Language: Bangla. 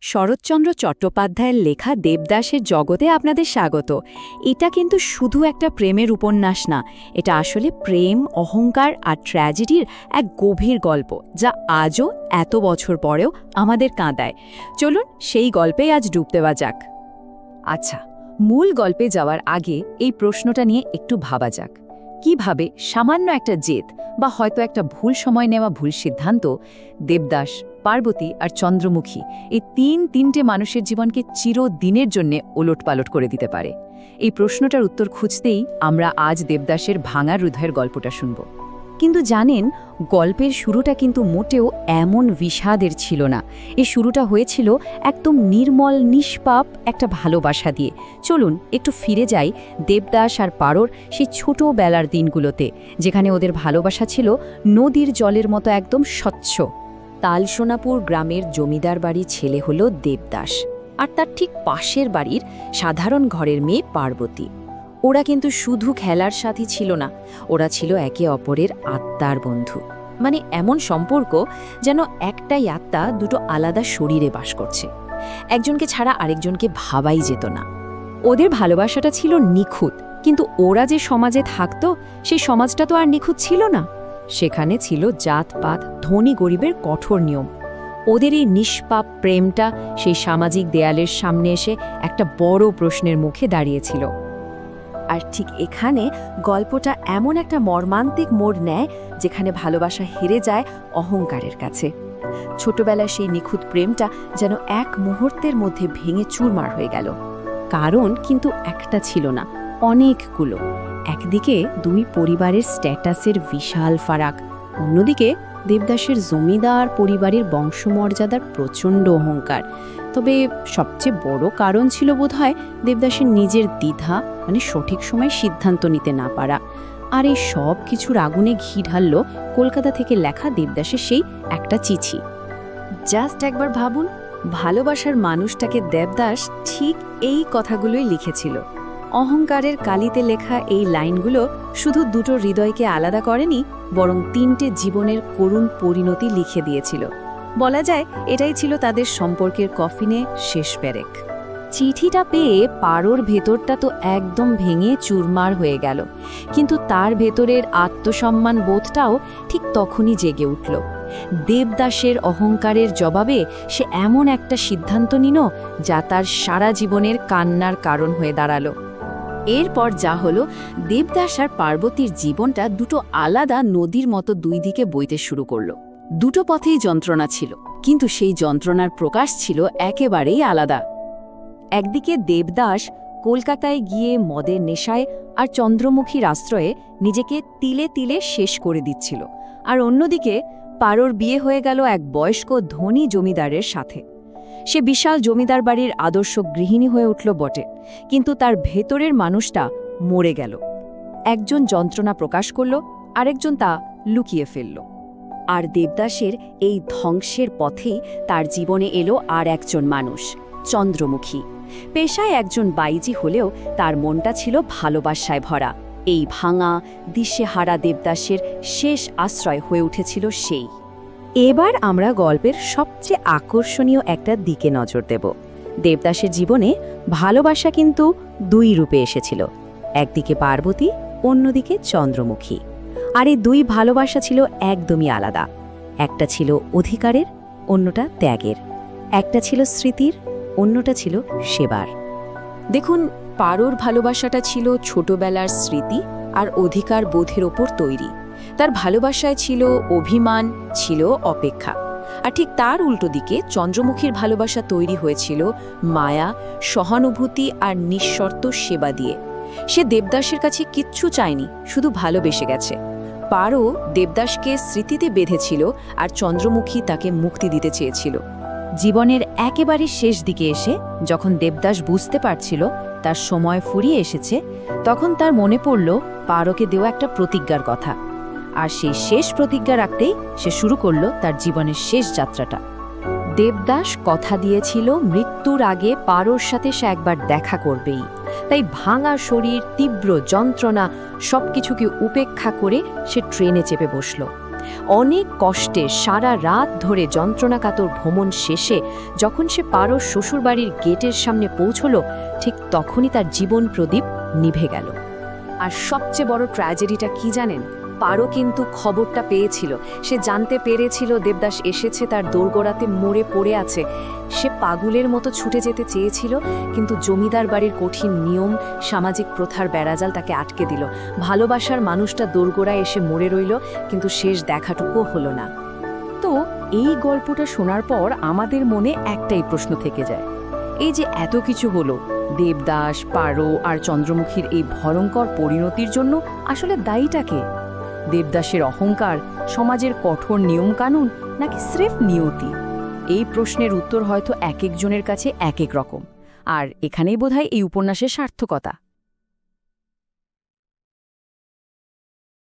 শরৎচন্দ্র চট্টোপাধ্যায়ের লেখা দেবদাসের জগতে আপনাদের স্বাগত। এটা কিন্তু শুধু একটা প্রেমের উপন্যাস না, এটা আসলে প্রেম, অহংকার আর ট্র্যাজেডির এক গভীর গল্প, যা আজও এত বছর পরেও আমাদের কাঁদায়। চলুন সেই গল্পেই আজ ডুব দেওয়া যাক। আচ্ছা, মূল গল্পে যাওয়ার আগে এই প্রশ্নটা নিয়ে একটু ভাবা যাক। কিভাবে সামান্য একটা জেদ বা হয়তো একটা ভুল সময় নেওয়া ভুল সিদ্ধান্ত দেবদাস, পার্বতী আর চন্দ্রমুখী এই তিনটে মানুষের জীবনকে চিরদিনের জন্যে ওলটপালট করে দিতে পারে। এই প্রশ্নটার উত্তর খুঁজতেই আমরা আজ দেবদাসের ভাঙা হৃদয়ের গল্পটা শুনব। কিন্তু জানেন, গল্পের শুরুটা কিন্তু মোটেও এমন বিষাদের ছিল না। এই শুরুটা হয়েছিল একদম নির্মল, নিষ্পাপ একটা ভালোবাসা দিয়ে। চলুন একটু ফিরে যাই দেবদাস আর পারোর সেই ছোটবেলার দিনগুলোতে, যেখানে ওদের ভালোবাসা ছিল নদীর জলের মতো একদম স্বচ্ছ। তালসোনাপুর গ্রামের জমিদার বাড়ির ছেলে হলো দেবদাস, আর তার ঠিক পাশের বাড়ির সাধারণ ঘরের মেয়ে পার্বতী। ওরা কিন্তু শুধু খেলার সাথী ছিল না, ওরা ছিল একে অপরের আত্মার বন্ধু। মানে এমন সম্পর্ক যেন একটাই আত্মা দুটো আলাদা শরীরে বাস করছে, একজনকে ছাড়া আরেকজনকে ভাবাই যেত না। ওদের ভালোবাসাটা ছিল নিখুঁত, কিন্তু ওরা যে সমাজে থাকতো সেই সমাজটা তো আর নিখুঁত ছিল না। সেখানে ছিল জাতপাত, ধনী গরিবের কঠোর নিয়ম। ওদের এই নিষ্পাপ প্রেমটা সেই সামাজিক দেয়ালের সামনে এসে একটা বড় প্রশ্নের মুখে দাঁড়িয়েছিল। আর ঠিক এখানে গল্পটা এমন একটা মর্মান্তিক মোড় নেয়, যেখানে ভালোবাসা হেরে যায় অহংকারের কাছে। ছোটবেলার সেই নিখুঁত প্রেমটা যেন এক মুহূর্তের মধ্যে ভেঙে চুরমার হয়ে গেল। কারণ কিন্তু একটা ছিল না, অনেকগুলো। একদিকে দুই পরিবারের স্ট্যাটাসের বিশাল ফারাক, অন্যদিকে দেবদাসের জমিদার পরিবারের বংশমর্যাদার প্রচণ্ড অহংকার। তবে সবচেয়ে বড় কারণ ছিল বোধহয় দেবদাসের নিজের দ্বিধা, মানে সঠিক সময়ে সিদ্ধান্ত নিতে না পারা। আর এই সব কিছুর আগুনে ঘি ঢালল কলকাতা থেকে লেখা দেবদাসের সেই একটা চিঠি। জাস্ট একবার ভাবুন, ভালোবাসার মানুষটাকে দেবদাস ঠিক এই কথাগুলোই লিখেছিল। অহংকারের কালিতে লেখা এই লাইনগুলো শুধু দুটো হৃদয়কে আলাদা করেনি, বরং তিনটে জীবনের করুণ পরিণতি লিখে দিয়েছিল। বলা যায় এটাই ছিল তাদের সম্পর্কের কফিনে শেষ পেরেক। চিঠিটা পেয়ে পারোর ভেতরটা তো একদম ভেঙে চুরমার হয়ে গেল, কিন্তু তার ভেতরের আত্মসম্মান বোধটাও ঠিক তখনই জেগে উঠল। দেবদাসের অহংকারের জবাবে সে এমন একটা সিদ্ধান্ত নিল যা তার সারা জীবনের কান্নার কারণ হয়ে দাঁড়ালো। এরপর যা হলো, দেবদাস আর পার্বতীর জীবনটা দুটো আলাদা নদীর মতো দুই দিকে বইতে শুরু করলো। দুটো পথেই যন্ত্রণা ছিল, কিন্তু সেই যন্ত্রণার প্রকাশ ছিল একেবারেই আলাদা। একদিকে দেবদাস কলকাতায় গিয়ে মদের নেশায় আর চন্দ্রমুখীর আশ্রয়ে নিজেকে তিলে তিলে শেষ করে দিচ্ছিল, আর অন্যদিকে পারোর বিয়ে হয়ে গেল এক বয়স্ক ধনী জমিদারের সাথে। সে বিশাল জমিদার বাড়ির আদর্শ গৃহিণী হয়ে উঠল বটে, কিন্তু তার ভেতরের মানুষটা মরে গেল। একজন যন্ত্রণা প্রকাশ করল, আরেকজন তা লুকিয়ে ফেলল। আর দেবদাসের এই ধ্বংসের পথেই তার জীবনে এলো আর একজন মানুষ, চন্দ্রমুখী। পেশায় একজন বাইজি হলেও তার মনটা ছিল ভালোবাসায় ভরা। এই ভাঙা, দিশেহারা দেবদাসের শেষ আশ্রয় হয়ে উঠেছিল সেই। এবার আমরা গল্পের সবচেয়ে আকর্ষণীয় একটা দিকে নজর দেব। দেবদাসের জীবনে ভালোবাসা কিন্তু দুই রূপে এসেছিল, একদিকে পার্বতী, অন্যদিকে চন্দ্রমুখী। আর এই দুই ভালোবাসা ছিল একদমই আলাদা। একটা ছিল অধিকারের, অন্যটা ত্যাগের। একটা ছিল স্মৃতির, অন্যটা ছিল সেবার। দেখুন, পারোর ভালোবাসাটা ছিল ছোটবেলার স্মৃতি আর অধিকার বোধের ওপর তৈরি। তার ভালোবাসায় ছিল অভিমান, ছিল অপেক্ষা। আর ঠিক তার উল্টো দিকে চন্দ্রমুখীর ভালোবাসা তৈরি হয়েছিল মায়া, সহানুভূতি আর নিঃশর্ত সেবা দিয়ে। সে দেবদাসের কাছে কিচ্ছু চায়নি, শুধু ভালোবেসে গেছে। পারো দেবদাসকে স্মৃতিতে বেঁধেছিল, আর চন্দ্রমুখী তাকে মুক্তি দিতে চেয়েছিল। জীবনের একেবারে শেষ দিকে এসে যখন দেবদাস বুঝতে পারছিল তার সময় ফুরিয়ে এসেছে, তখন তার মনে পড়ল পারোকে দেওয়া একটা প্রতিজ্ঞার কথা। আর সেই শেষ প্রতিজ্ঞা রাখতেই সে শুরু করল তার জীবনের শেষ যাত্রাটা। দেবদাস কথা দিয়েছিল মৃত্যুর আগে পারোর সাথে সে একবার দেখা করবেই। তাই ভাঙা শরীর, তীব্র যন্ত্রণা সবকিছুকে উপেক্ষা করে সে ট্রেনে চেপে বসল। অনেক কষ্টে সারা রাত ধরে যন্ত্রণাকাতর ভ্রমণ শেষে যখন সে পারোর শ্বশুরবাড়ির গেটের সামনে পৌঁছল, ঠিক তখনই তার জীবন প্রদীপ নিভে গেল। আর সবচেয়ে বড় ট্র্যাজেডিটা কি জানেন? পারো কিন্তু খবরটা পেয়েছিল, সে জানতে পেরেছিল দেবদাস এসেছে, তার দোরগোড়াতে মরে পড়ে আছে। সে পাগলের মতো ছুটে যেতে চেয়েছিল, কিন্তু জমিদার বাড়ির কঠিন নিয়ম, সামাজিক প্রথার বেড়াজাল তাকে আটকে দিল। ভালোবাসার মানুষটা দোরগোড়ায় এসে মরে রইল, কিন্তু শেষ দেখাটুকুও হলো না। তো এই গল্পটা শোনার পর আমাদের মনে একটাই প্রশ্ন থেকে যায়, এই যে এত কিছু হলো, দেবদাস, পারো আর চন্দ্রমুখীর এই ভয়ঙ্কর পরিণতির জন্য আসলে দায়ীটা কে? দেবদাসের অহংকার, সমাজের কঠোর নিয়মকানুন, নাকি স্রেফ নিয়তি? এই প্রশ্নের উত্তর হয়তো এক একজনের কাছে এক এক রকম। আর এখানেই বোধহয় এই উপন্যাসের সার্থকতা।